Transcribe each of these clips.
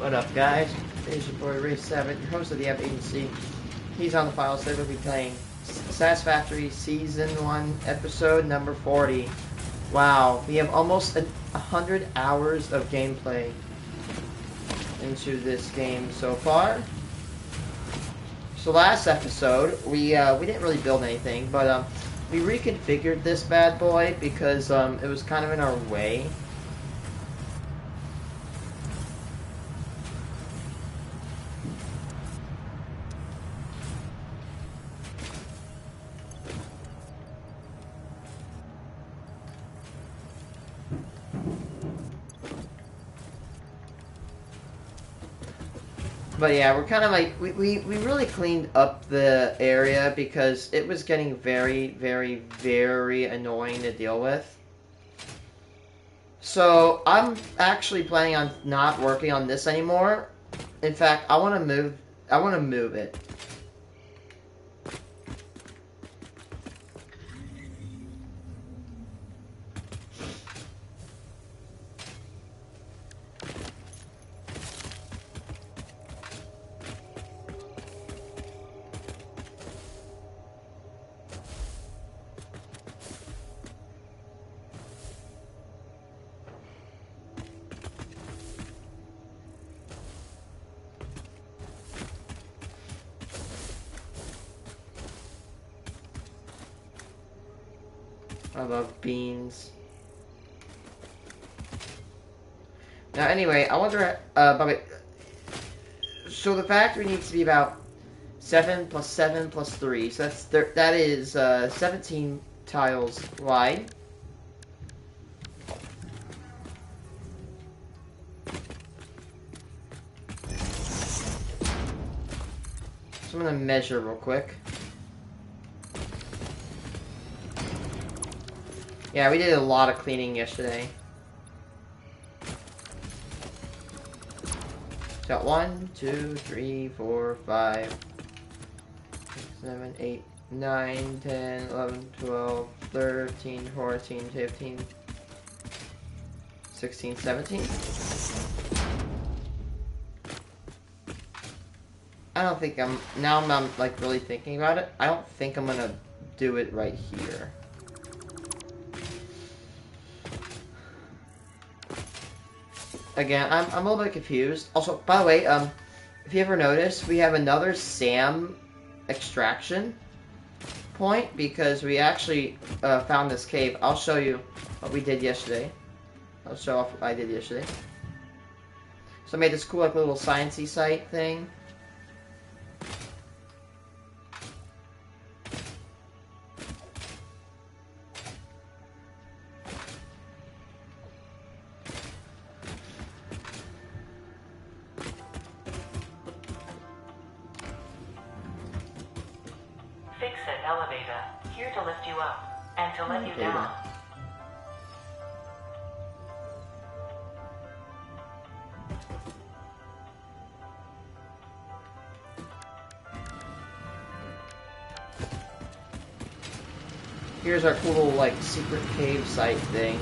What up, guys? It's your boy Ray 7, your host of the App Agency. He's on the file, so we'll be playing Satisfactory Season 1, Episode number 40. Wow, we have almost 100 hours of gameplay into this game so far. So last episode, we didn't really build anything, but we reconfigured this bad boy because it was kind of in our way. But yeah, we're kind of like, we really cleaned up the area because it was getting very, very, very annoying to deal with. So I'm actually planning on not working on this anymore. In fact, I want to move it. I love beans. Now, anyway, I wonder, so the factory needs to be about 7 plus 7 plus 3, so that is 17 tiles wide. So I'm gonna measure real quick. Yeah, we did a lot of cleaning yesterday. So 1, 2, 3, 4, 5, 6, 7, 8, 9, 10, 11, 12, 13, 14, 15, 16, 17. I don't think I'm like really thinking about it. I don't think I'm gonna do it right here. Again, I'm a little bit confused. Also, by the way, if you ever notice, we have another SAM extraction point because we actually found this cave. I'll show you what we did yesterday. I'll show off what I did yesterday. So I made this cool like little sciencey site thing. Elevator, here to lift you up, and to let you down. Here's our cool little, like, secret cave site thing.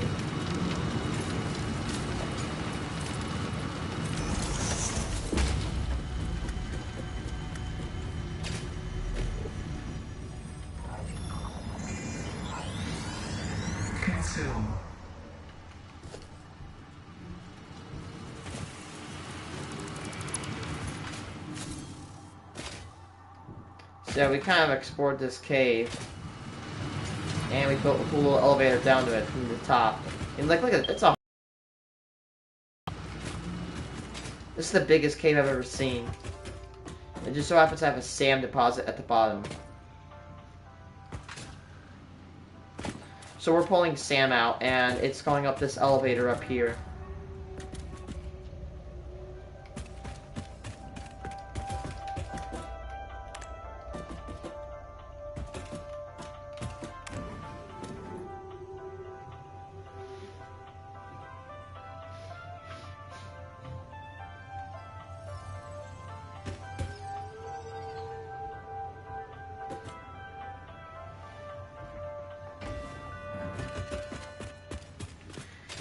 So we kind of explored this cave, and we built a cool little elevator down to it from the top. And like, look at it, it's a. This is the biggest cave I've ever seen. It just so happens to have a SAM deposit at the bottom. So we're pulling SAM out, and it's going up this elevator up here.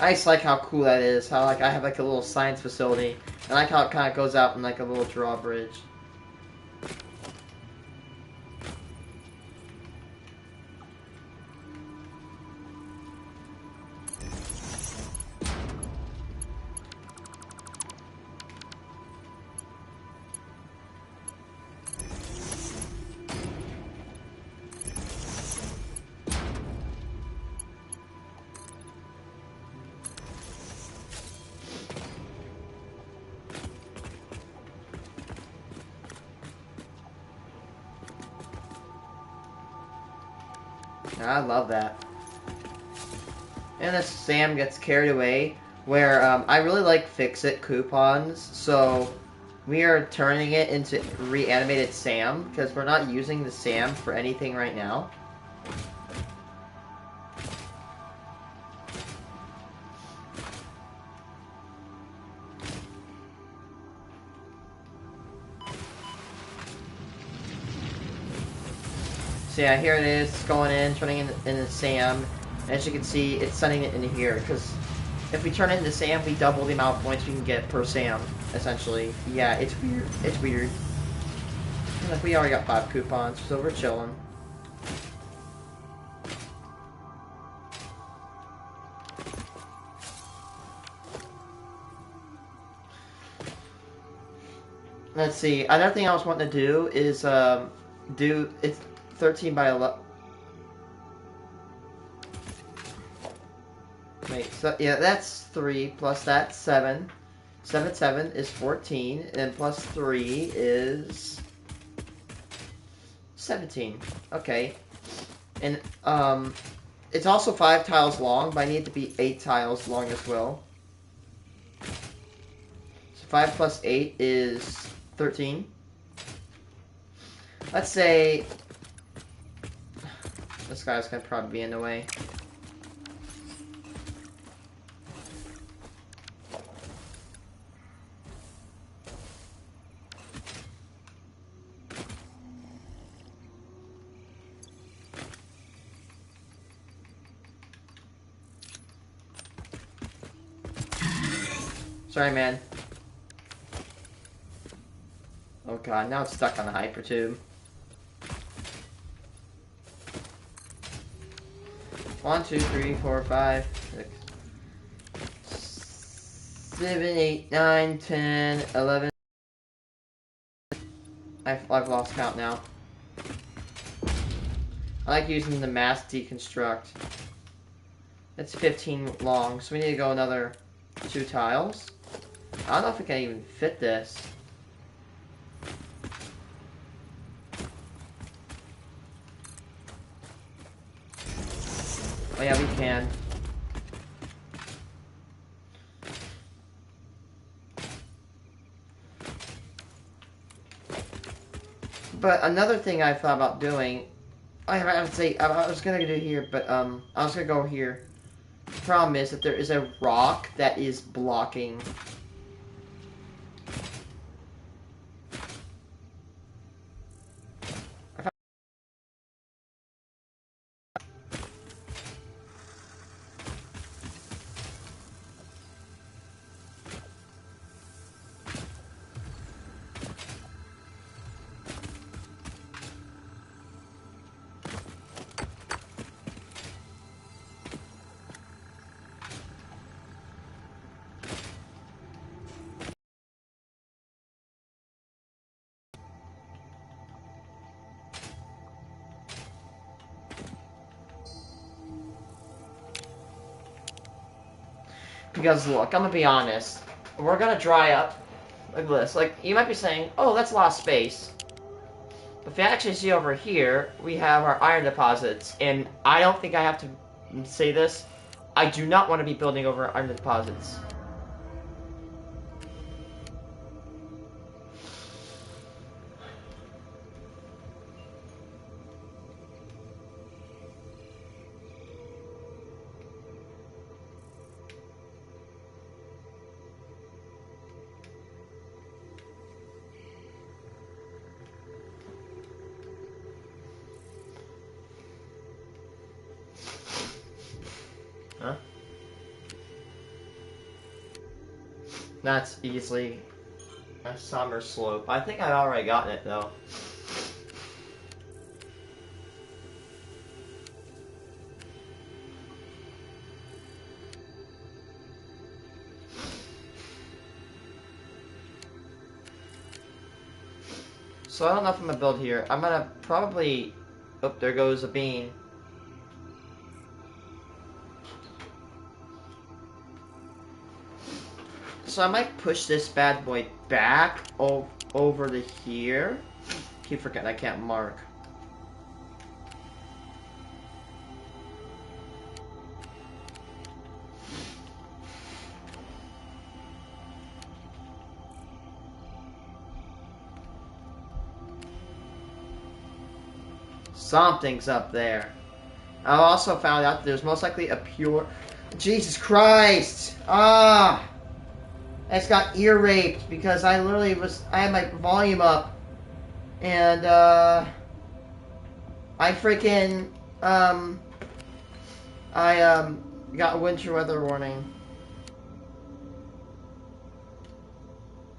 I just like how cool that is. How like I have like a little science facility I like how it kind of goes out in like a little drawbridge. I love that. And as Sam gets carried away, where I really like Fix-It coupons, so we are turning it into reanimated Sam, because we're not using the Sam for anything right now. So yeah, here it is, it's going in, turning into Sam. And as you can see, it's sending it into here, because if we turn it into Sam, we double the amount of points we can get per Sam, essentially. Yeah, it's weird. It's weird. Like, we already got 5 coupons, so we're chilling. Let's see, another thing I was wanting to do is, it's 13 by 11. Wait, so, yeah, that's 3, plus that's 7. 7 is 14, and plus 3 is 17. Okay. And, it's also 5 tiles long, but I need it to be 8 tiles long as well. So 5 plus 8 is 13. Let's say this guy's gonna probably be in the way. Sorry, man. Oh god, now it's stuck on the hyper tube. 1, 2, 3, 4, 5, 6, 7, 8, 9, 10, 11. I've lost count now. I like using the mass deconstruct. It's 15 long, so we need to go another 2 tiles. I don't know if we can even fit this. Oh yeah, we can. But another thing I thought about doing, I would say, I was gonna do here, but I was gonna go here. The problem is that there is a rock that is blocking. Because look, I'm gonna be honest. We're gonna dry up like this. Like, you might be saying, oh, that's a lot of space. But if you actually see over here, we have our iron deposits. And I don't think I have to say this. I do not want to be building over iron deposits. Huh? That's easily A summer slope. I think I've already gotten it though. So I don't know if I'm gonna build here. I'm gonna probably... Oh, there goes a bean. So I might push this bad boy back over to here. Keep forgetting I can't mark. Something's up there. I also found out there's most likely a pure... Jesus Christ! Ah! I just got ear raped because I literally was... I had my volume up. And, I freaking... I got a winter weather warning.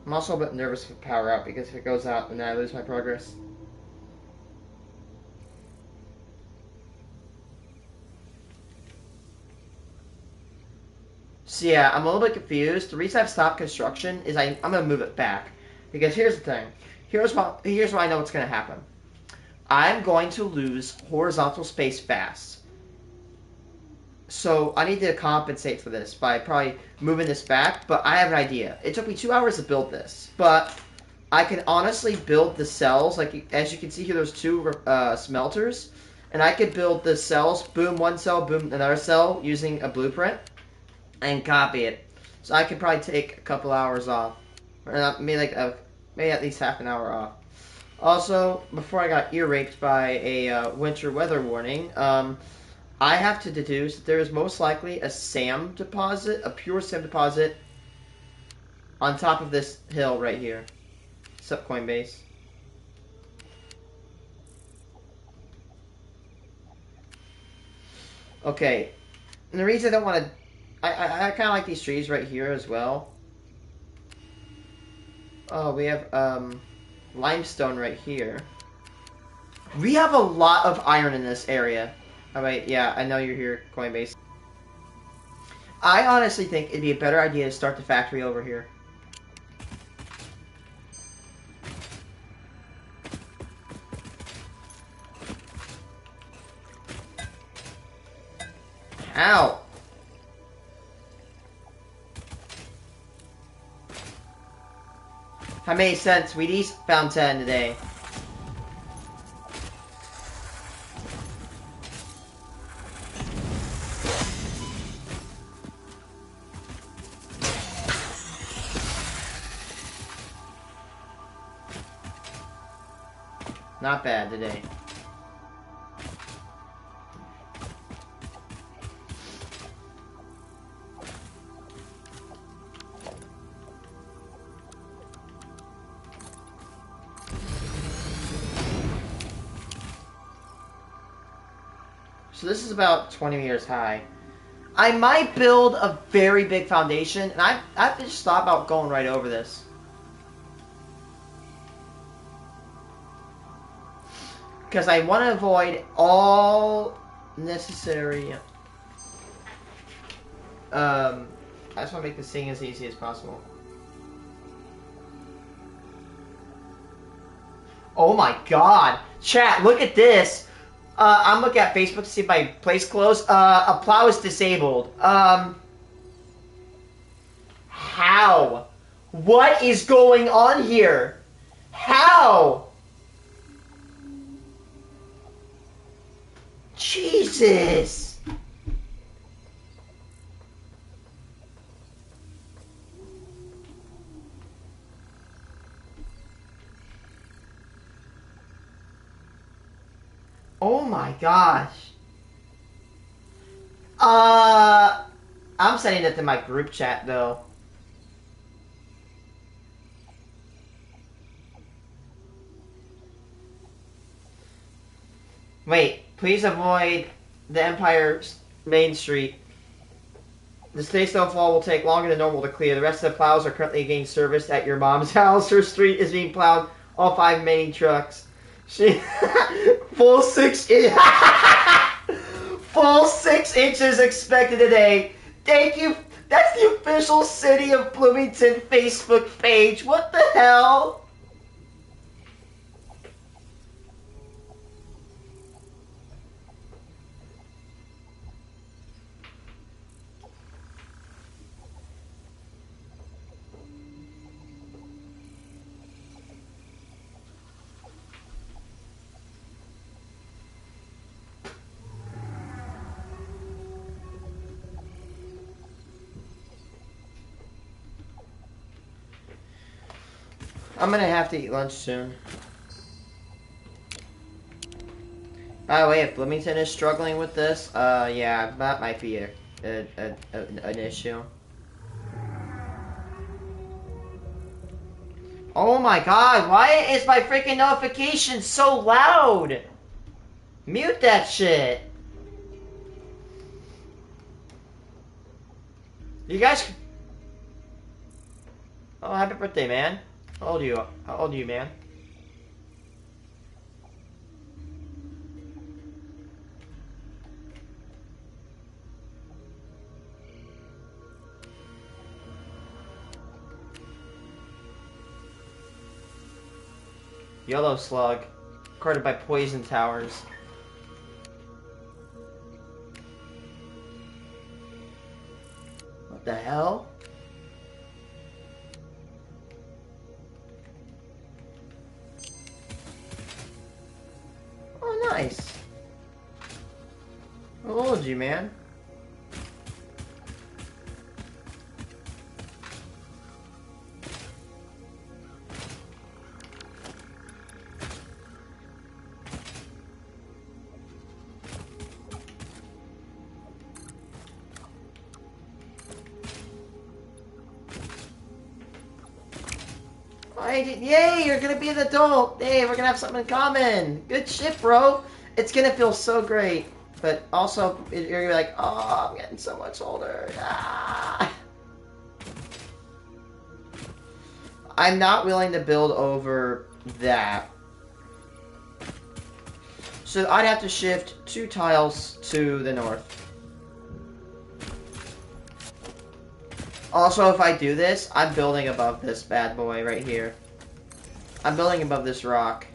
I'm also a bit nervous with power out because if it goes out, then I lose my progress. So yeah, I'm a little bit confused. The reason I've stopped construction is I'm gonna move it back. Because here's the thing. Here's what I know what's gonna happen. I'm going to lose horizontal space fast. So I need to compensate for this by probably moving this back, but I have an idea. It took me 2 hours to build this, but I can honestly build the cells. Like, as you can see here, there's two smelters, and I could build the cells, boom, one cell, boom, another cell, using a blueprint, and copy it. So I could probably take a couple hours off, or not, maybe at least half an hour off. Also, before I got ear raped by a winter weather warning, I have to deduce that there is most likely a SAM deposit, a pure SAM deposit, on top of this hill right here. Sup, Coinbase? Okay, and the reason I don't want to... I kind of like these trees right here as well. Oh, we have limestone right here. We have a lot of iron in this area. Oh wait, yeah, I know you're here, Coinbase. I honestly think it'd be a better idea to start the factory over here. Ow! How many cents? We each found 10 today. Not bad today. So this is about 20 meters high. I might build a very big foundation, and I have to just thought about going right over this. Because I want to avoid all necessary... I just want to make this thing as easy as possible. Oh my god! Chat, look at this! I'm looking at Facebook to see if my place closed. A plow is disabled. How? What is going on here? How? Jesus! Oh my gosh. I'm sending it to my group chat though. Wait, please avoid the Empire Main Street. The state snowfall will take longer than normal to clear. The rest of the plows are currently getting serviced at your mom's house. Her street is being plowed. All 5 remaining trucks. She full 6 full 6 inches expected today. Thank you. That's the official City of Bloomington Facebook page. What the hell? I'm gonna have to eat lunch soon. By the way, if Bloomington is struggling with this, yeah, that might be an issue. Oh my god, why is my freaking notification so loud? Mute that shit. You guys... Oh, happy birthday, man. How old are you? How old are you, man? Yellow slug. Guarded by poison towers. What the hell? Oh, nice. How old are you, man? Yay, you're gonna be an adult. Hey, we're gonna have something in common. Good shit, bro. It's gonna feel so great. But also, you're like, oh, I'm getting so much older. Ah. I'm not willing to build over that. So I'd have to shift 2 tiles to the north. Also, if I do this, I'm building above this bad boy right here. I'm building above this rock.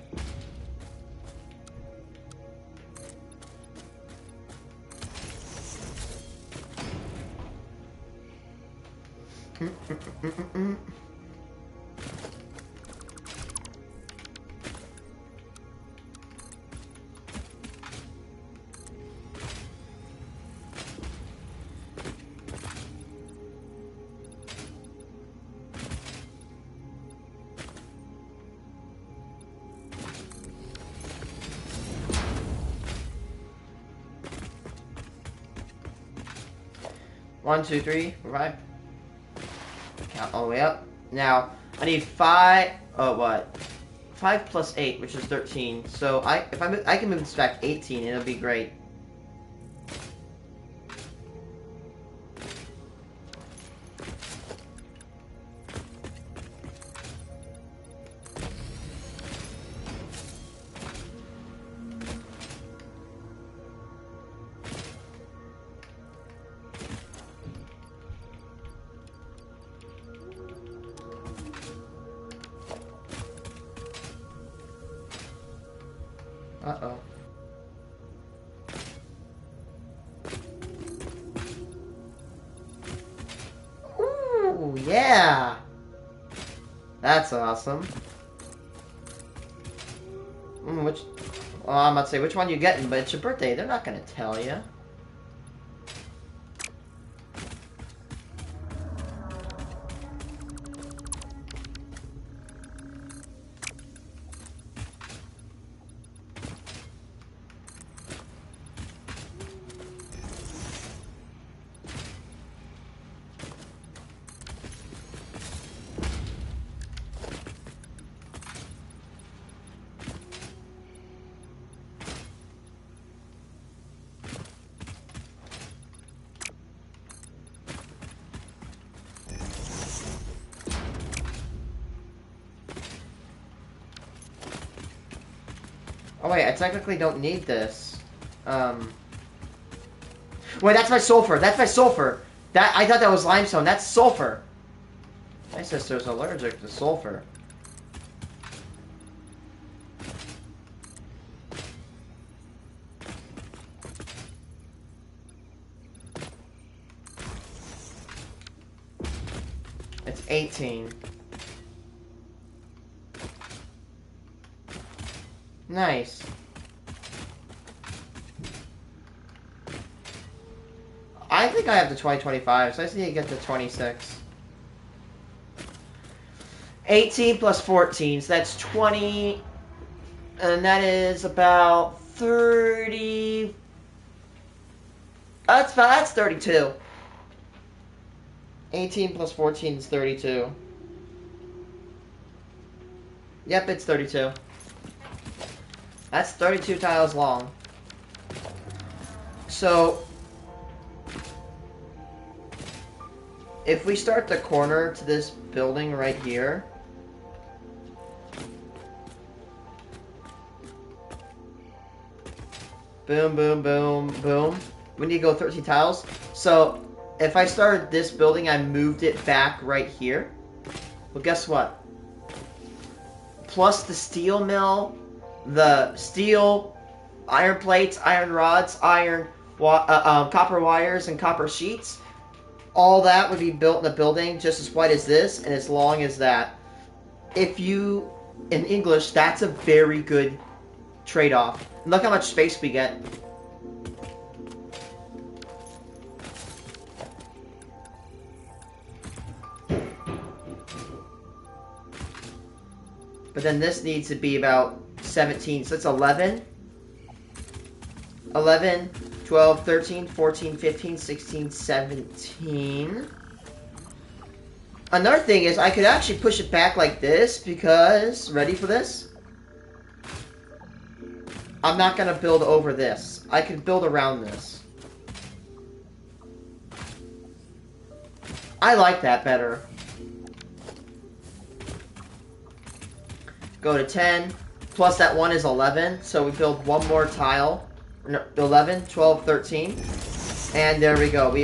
One, two, three, 4, 5. Count all the way up. Now, I need 5. Oh, what? 5 plus 8, which is 13. So I can move this back 18, it'll be great. Uh-oh. Ooh, yeah! That's awesome. Which... Well, I'm about to say, which one you getting, but it's your birthday. They're not gonna tell you. Oh wait, I technically don't need this. Wait, that's my sulfur. That's my sulfur. I thought that was limestone. That's sulfur. My sister's allergic to sulfur. It's 18. Nice. I think I have the 2025, so I just need to get to 26. 18 plus 14, so that's 20, and that is about 30. That's 32. 18 plus 14 is 32. Yep, it's 32. That's 32 tiles long. So, if we start the corner to this building right here, boom, boom, boom, boom. We need to go 13 tiles. So, if I started this building, I moved it back right here. Well, guess what? Plus the steel mill, the steel, iron plates, iron rods, copper wires, and copper sheets. All that would be built in a building just as wide as this and as long as that. If you, in English, that's a very good trade-off. Look how much space we get. But then this needs to be about 17, so it's 11. 11, 12, 13, 14, 15, 16, 17. Another thing is I could actually push it back like this because, ready for this? I'm not going to build over this. I can build around this. I like that better. Go to 10, plus that 1 is 11, so we build one more tile. No, 11, 12, 13. And there we go.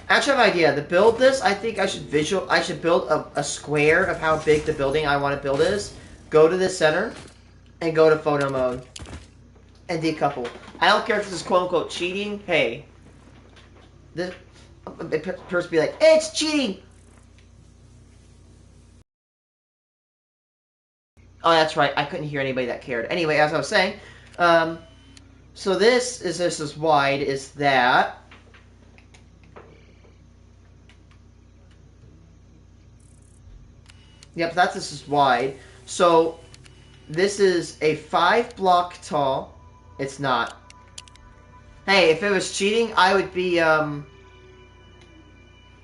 Actually, I have an idea. To build this, I think I should build a square of how big the building I want to build is. Go to the center, and go to photo mode. And decouple. I don't care if this is quote-unquote cheating. Hey. This person be like, hey, it's cheating! Oh, that's right. I couldn't hear anybody that cared. Anyway, as I was saying, so this is just as wide as that. Yep, that's just as wide. So this is a 5 block tall. It's not. Hey, if it was cheating, I would be, I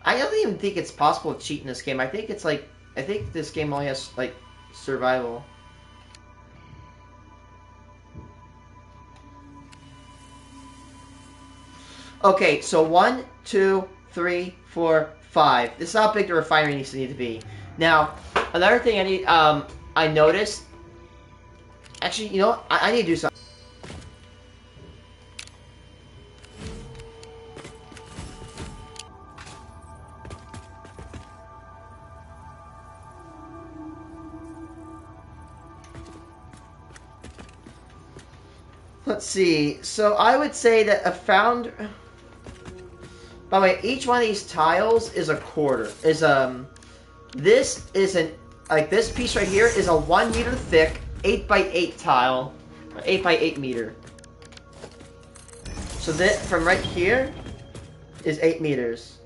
don't even think it's possible to cheat in this game. I think it's like, I think this game only has, like, survival. Okay, so 1, 2, 3, 4, 5. This is how big the refinery needs to be. Now, another thing I noticed. Actually, you know what? I need to do something. Let's see. So I would say that by the way, each one of these tiles is a quarter. This is this piece right here is a 1 meter thick 8 by 8 tile, 8 by 8 meter. So that from right here is 8 meters.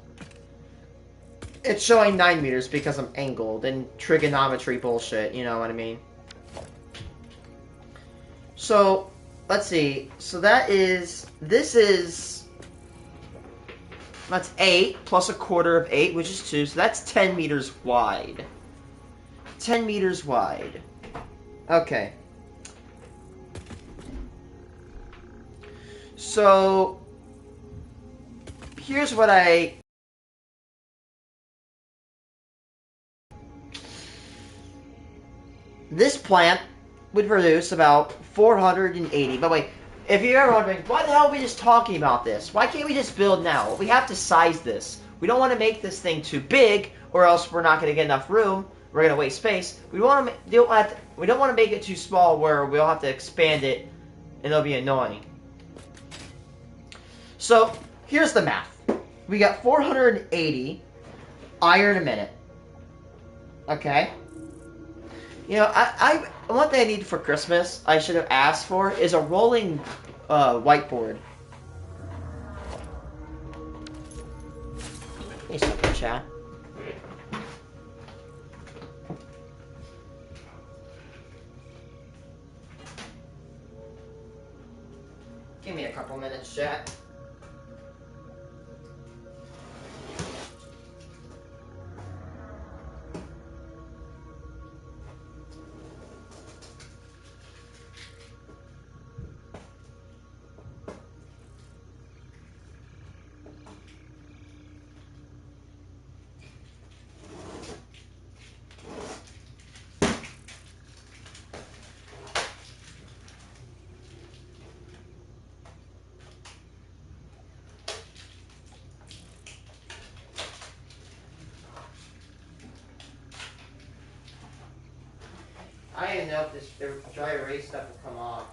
It's showing 9 meters because I'm angled and trigonometry bullshit. You know what I mean? So let's see. So that's 8 plus a quarter of 8, which is 2. So that's 10 meters wide. 10 meters wide. Okay. So here's what this plant would produce about 480. But wait, if you're ever wondering, why the hell are we just talking about this? Why can't we just build now? Well, we have to size this. We don't want to make this thing too big, or else we're not going to get enough room. We're going to waste space. We don't want to make it too small where we'll have to expand it, and it'll be annoying. So here's the math. We got 480 iron a minute. Okay. You know, one thing I need for Christmas, I should have asked for, is a rolling whiteboard. Hey, something, chat. Give me a couple minutes, chat. I don't even know if this dry erase stuff will come off.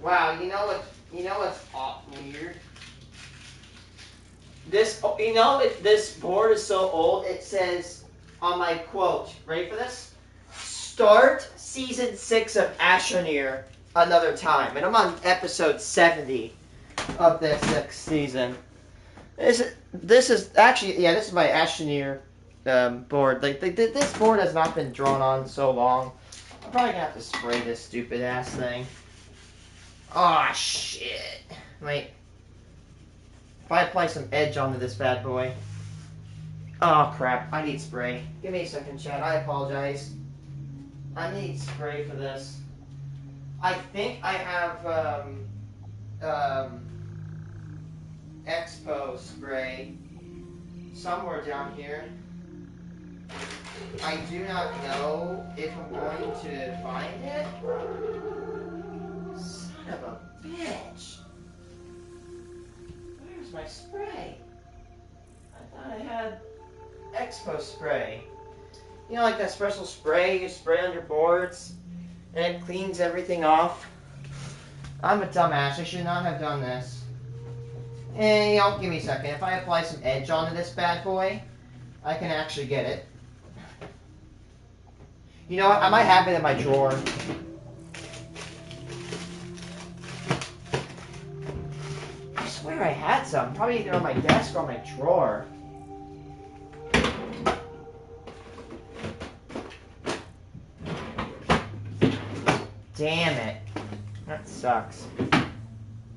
Wow, you know what's weird? This board is so old. It says on my quote, ready for this? Start season 6 of Astroneer another time, and I'm on episode 70 of this next season. This is actually, yeah, this is my Astroneer board. Like this board has not been drawn on so long. I'm probably gonna have to spray this stupid ass thing. Oh shit! Wait. If I apply some edge onto this bad boy. Oh crap! I need spray. Give me a second, Chad. I apologize. I need spray for this. I think I have Expo spray somewhere down here. I do not know if I'm going to find it. Son of a bitch. Where's my spray? I thought I had Expo spray. You know, like that special spray you spray on your boards and it cleans everything off? I'm a dumbass. I should not have done this. And you know, give me a second. If I apply some edge onto this bad boy, I can actually get it. You know what? I might have it in my drawer. I swear I had some. Probably either on my desk or my drawer. Damn it. That sucks.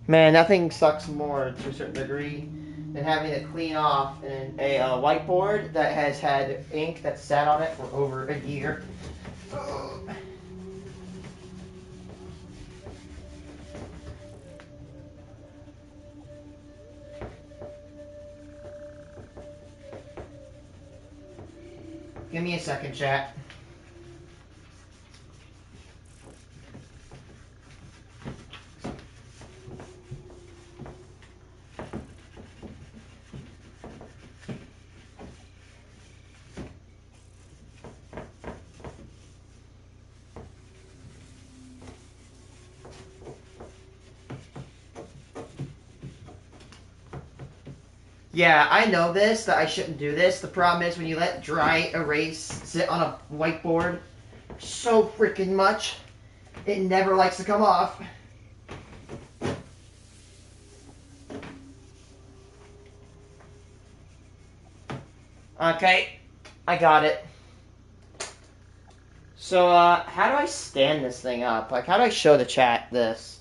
Man, nothing sucks more to a certain degree than having to clean off a whiteboard that has had ink that sat on it for over a year. Give me a second, chat. Yeah, I know this, that I shouldn't do this. The problem is when you let dry erase sit on a whiteboard so freaking much, it never likes to come off. Okay, I got it. So, how do I stand this thing up? Like, how do I show the chat this?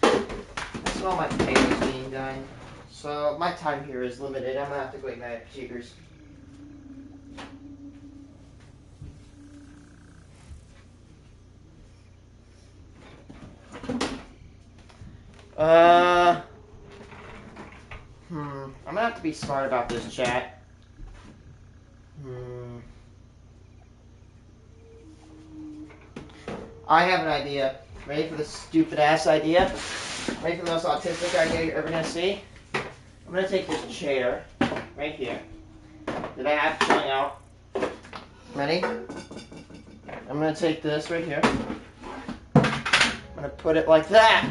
That's all my potatoes being done. So, my time here is limited. I'm gonna have to go eat my cheekers. I'm gonna have to be smart about this chat. I have an idea. Ready for this stupid ass idea? Ready for the most autistic idea you're ever gonna see? I'm gonna take this chair right here that I have chilling out. Ready? I'm gonna take this right here. I'm gonna put it like that.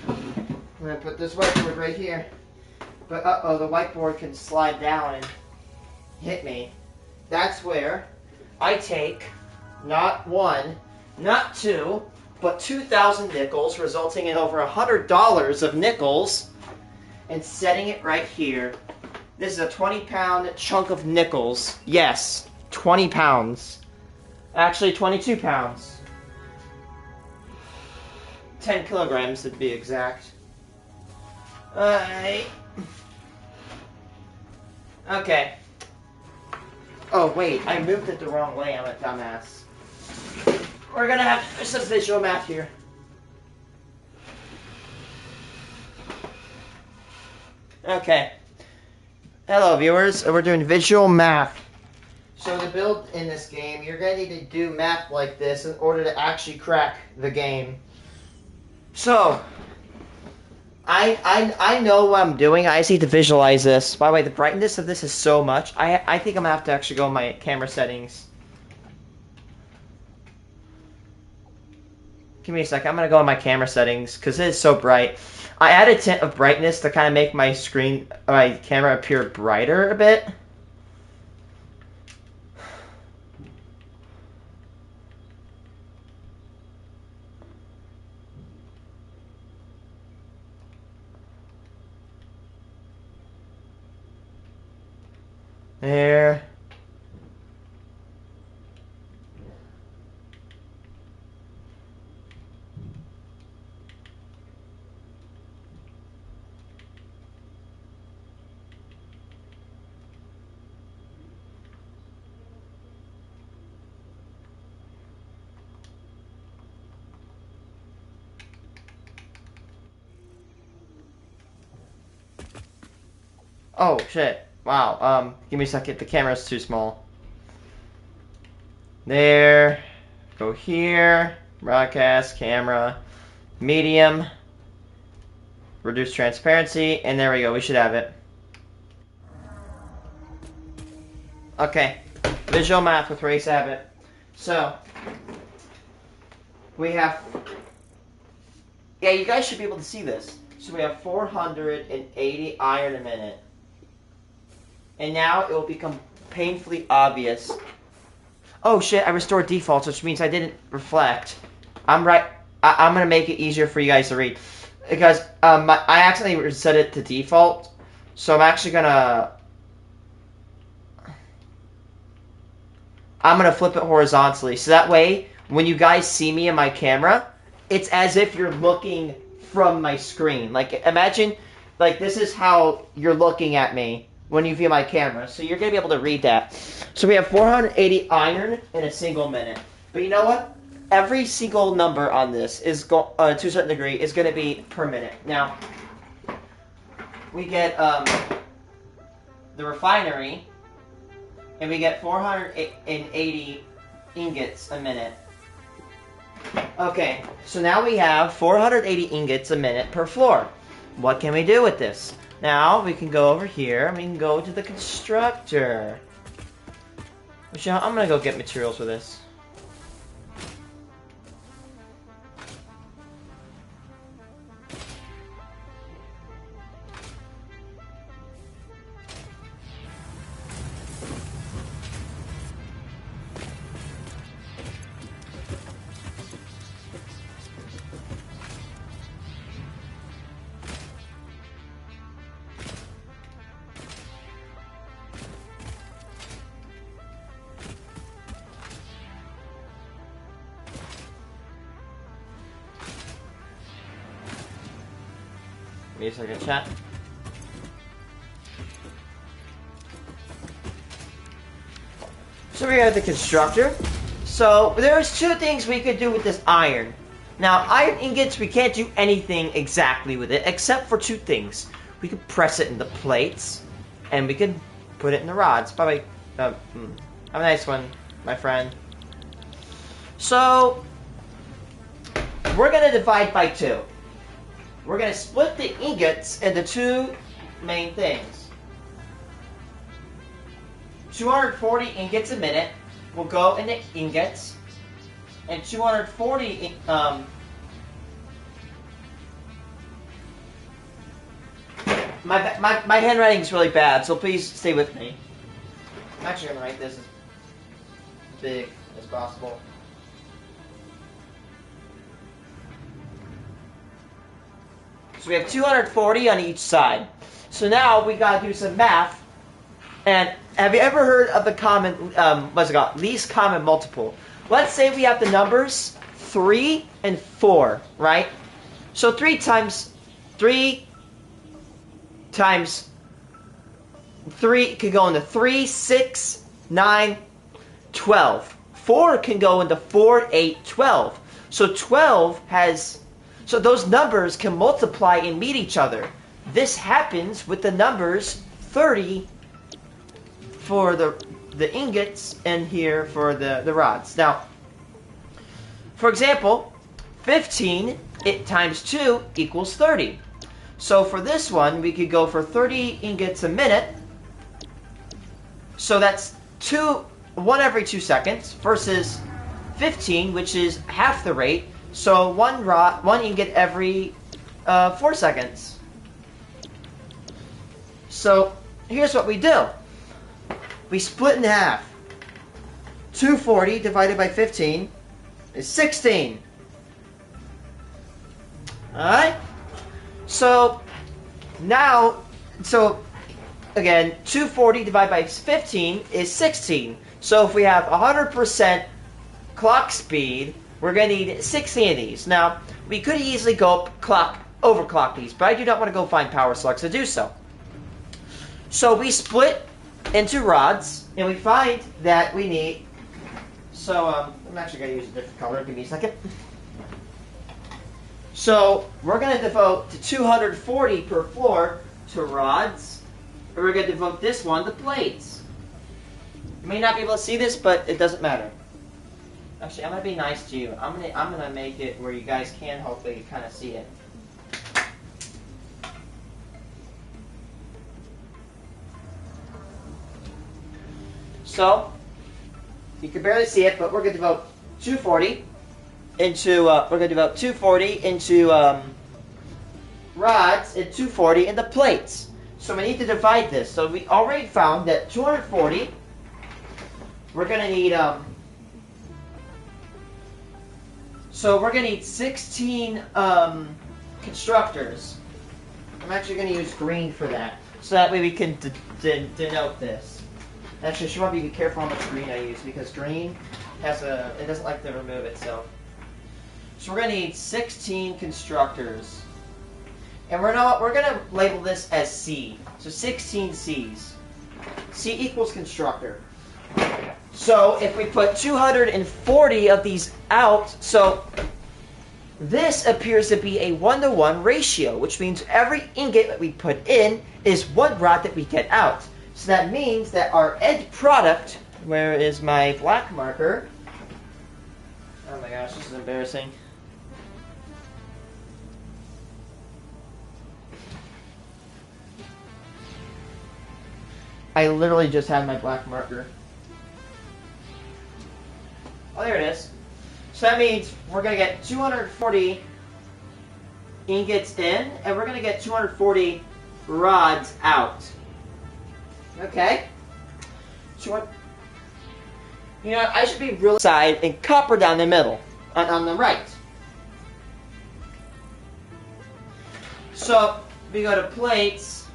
I'm gonna put this whiteboard right here. But uh-oh, the whiteboard can slide down and hit me. That's where I take not one, not two, but 2,000 nickels, resulting in over $100 of nickels, and setting it right here. This is a 20-pound chunk of nickels. Yes, 20 pounds. Actually, 22 pounds. 10 kilograms to be exact. Okay. Oh, wait, I moved it the wrong way. I'm a dumbass. We're gonna have to do some visual math here. Okay. Hello, viewers. We're doing visual math. So to build in this game, you're gonna need to do math like this in order to actually crack the game. So, I know what I'm doing. I just need to visualize this. By the way, the brightness of this is so much. I think I'm gonna have to actually go in my camera settings. Give me a second. I'm gonna go in my camera settings because it is so bright. I added a tint of brightness to kind of make my camera appear brighter a bit. There. Oh, shit. Wow. Give me a second. The camera's too small. There. Go here. Broadcast, camera, medium. Reduce transparency. And there we go. We should have it. Okay. Visual math with Race Abbott. So, we have... Yeah, you guys should be able to see this. So we have 480 iron a minute. And now it will become painfully obvious. Oh shit, I restored defaults, which means I didn't reflect. I'm right. I'm going to make it easier for you guys to read. Because I accidentally set it to default. So I'm actually going to... I'm going to flip it horizontally. So that way, when you guys see me in my camera, it's as if you're looking from my screen. Like, imagine, like, this is how you're looking at me when you view my camera. So you're going to be able to read that. So we have 480 iron in a single minute. But you know what? Every single number on this is, to a certain degree, is going to be per minute. Now, we get the refinery, and we get 480 ingots a minute. Okay, so now we have 480 ingots a minute per floor. What can we do with this? Now, we can go over here, and we can go to the constructor. Michelle, I'm going to go get materials for this. Give me a second, chat. So we got the constructor. So there's two things we could do with this iron. Now, iron ingots, we can't do anything exactly with it, except for two things. We could press it into plates, and we could put it in the rods. Bye-bye. Have a nice one, my friend. So, we're going to divide by 2. We're going to split the ingots into 2 main things. 240 ingots a minute will go into ingots, and 240 my handwriting is really bad, so please stay with me. I'm actually going to write this as big as possible. So we have 240 on each side. So now we got to do some math. And have you ever heard of the common, what's it called? Least common multiple. Let's say we have the numbers 3 and 4, right? So 3 times 3 can go into 3, 6, 9, 12. 4 can go into 4, 8, 12. So 12 has, so those numbers can multiply and meet each other. This happens with the numbers 30 for the ingots and here for the rods. Now, for example, 15 times 2 equals 30. So for this one, we could go for 30 ingots a minute. So that's 1 every 2 seconds versus 15, which is half the rate. So one ingot every 4 seconds. So here's what we do. We split in half. 240 divided by 15 is 16. Alright? So now, again, 240 divided by 15 is 16. So if we have 100% clock speed, we're going to need 16 of these. Now, we could easily go overclock these, but I do not want to go find power slugs to do so. So we split into rods, and we find that we need, I'm actually going to use a different color, give me a second. So we're going to devote to 240 per floor to rods, and we're going to devote this one to plates. You may not be able to see this, but it doesn't matter. Actually, I'm going to be nice to you. I'm going to make it where you guys can hopefully kind of see it. So, you can barely see it, but we're going to devote 240 into rods and 240 into plates. So we need to divide this. So we already found that 240, we're going to need so we're going to need 16 constructors. I'm actually going to use green for that, so that way we can denote this. Actually, I should probably be careful how much green I use, because green it doesn't like to remove itself. So we're going to need 16 constructors. And we're going to label this as C. So 16 C's. C equals constructor. So if we put 240 of these out, so this appears to be a 1-to-1 ratio, which means every ingot that we put in is 1 rod that we get out. So that means that our end product, where is my black marker? Oh my gosh, this is embarrassing. I literally just had my black marker. Oh, there it is. So that means we're going to get 240 ingots in, and we're going to get 240 rods out. Okay? So you know, I should be really side and copper down the middle, on the right. So we go to plates,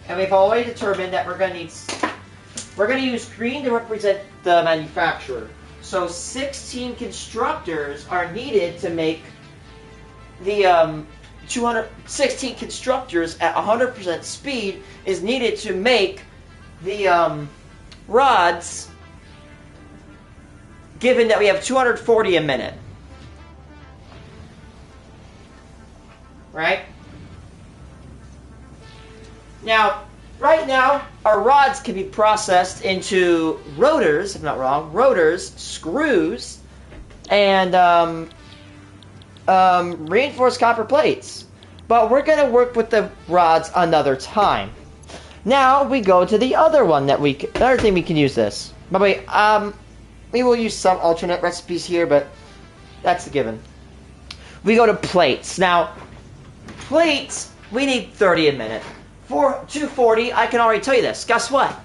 and we've already determined that we're going to use green to represent the manufacturer. So 16 constructors are needed to make the 216 constructors at 100% speed is needed to make the rods, given that we have 240 a minute. Right? Now, right now, our rods can be processed into rotors, if I'm not wrong, rotors, screws, and reinforced copper plates. But we're going to work with the rods another time. Now we go to the other one that another thing we can use this. By the way, we will use some alternate recipes here, but that's the given. We go to plates. Now, plates, we need 30 a minute. For 240, I can already tell you this. Guess what?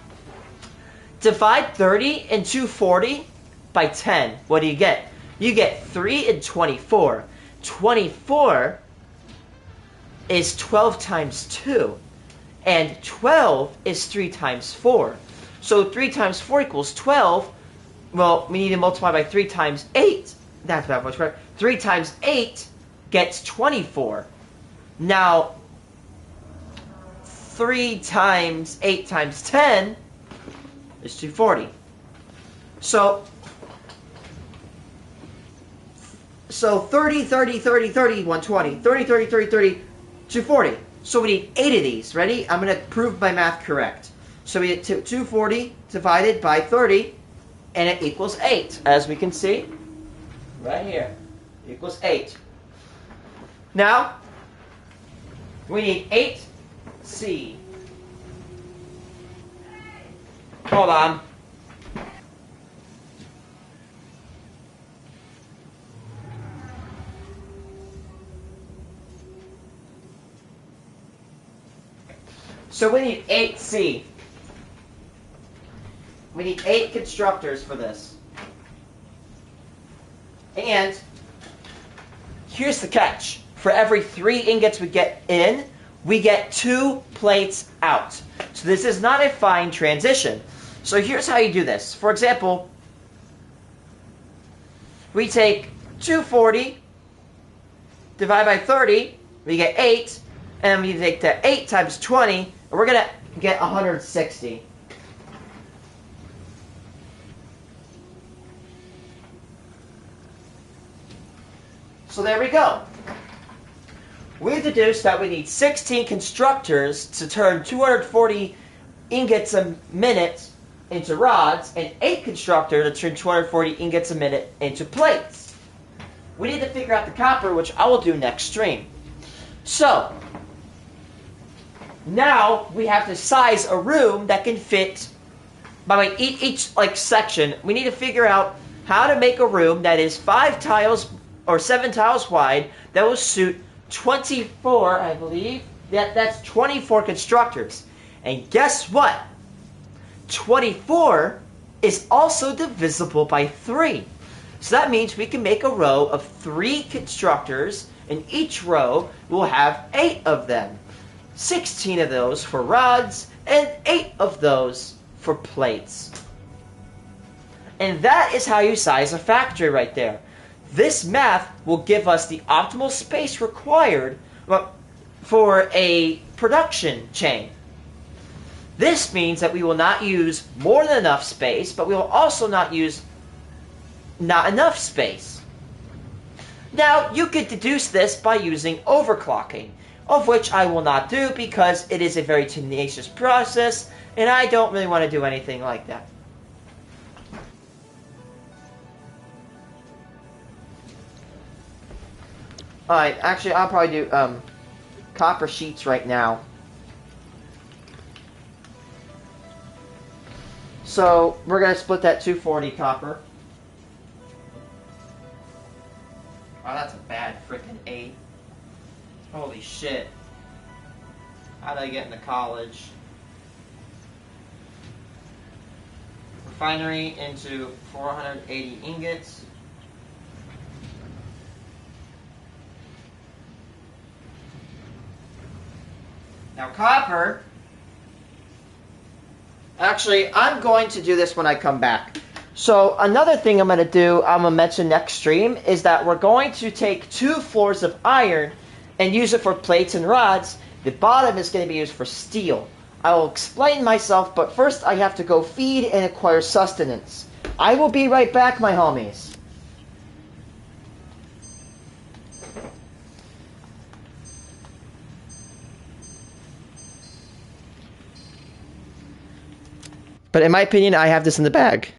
Divide 30 and 240 by 10. What do you get? You get 3 and 24. 24 is 12 times 2. And 12 is 3 times 4. So 3 times 4 equals 12. Well, we need to multiply by 3 times 8. That's not much better. 3 times 8 gets 24. Now, 3 times 8 times 10 is 240. So 30, 30, 30, 30, 120. 30, 30, 30, 30, 240. So we need 8 of these. Ready? I'm going to prove my math correct. So we get 240 divided by 30, and it equals 8. As we can see, right here, equals 8. Now, we need 8C. Hold on. So we need 8C. We need 8 constructors for this. And here's the catch. For every 3 ingots we get in, we get 2 plates out. So this is not a fine transition. So here's how you do this. For example, we take 240, divide by 30, we get 8, and we take that 8 times 20, and we're going to get 160. So there we go. We've deduced that we need 16 constructors to turn 240 ingots a minute into rods, and 8 constructors to turn 240 ingots a minute into plates. We need to figure out the copper, which I will do next stream. So, now we have to size a room that can fit, by the way, each section, we need to figure out how to make a room that is 5 tiles or 7 tiles wide that will suit 24, I believe. That's 24 constructors. And guess what? 24 is also divisible by 3. So that means we can make a row of 3 constructors, and each row will have 8 of them. 16 of those for rods, and 8 of those for plates. And that is how you size a factory right there. This math will give us the optimal space required for a production chain. This means that we will not use more than enough space, but we will also not use not enough space. Now, you could deduce this by using overclocking, of which I will not do because it is a very tenacious process, and I don't really want to do anything like that. Alright, actually I'll probably do copper sheets right now. So we're going to split that 240 copper. Oh, that's a bad freaking 8. Holy shit. How did I get into college? Refinery into 480 ingots. Now copper, actually I'm going to do this when I come back. So another thing I'm going to mention next stream is that we're going to take 2 floors of iron and use it for plates and rods. The bottom is going to be used for steel. I will explain myself, but first I have to go feed and acquire sustenance. I will be right back, my homies. But in my opinion, I have this in the bag.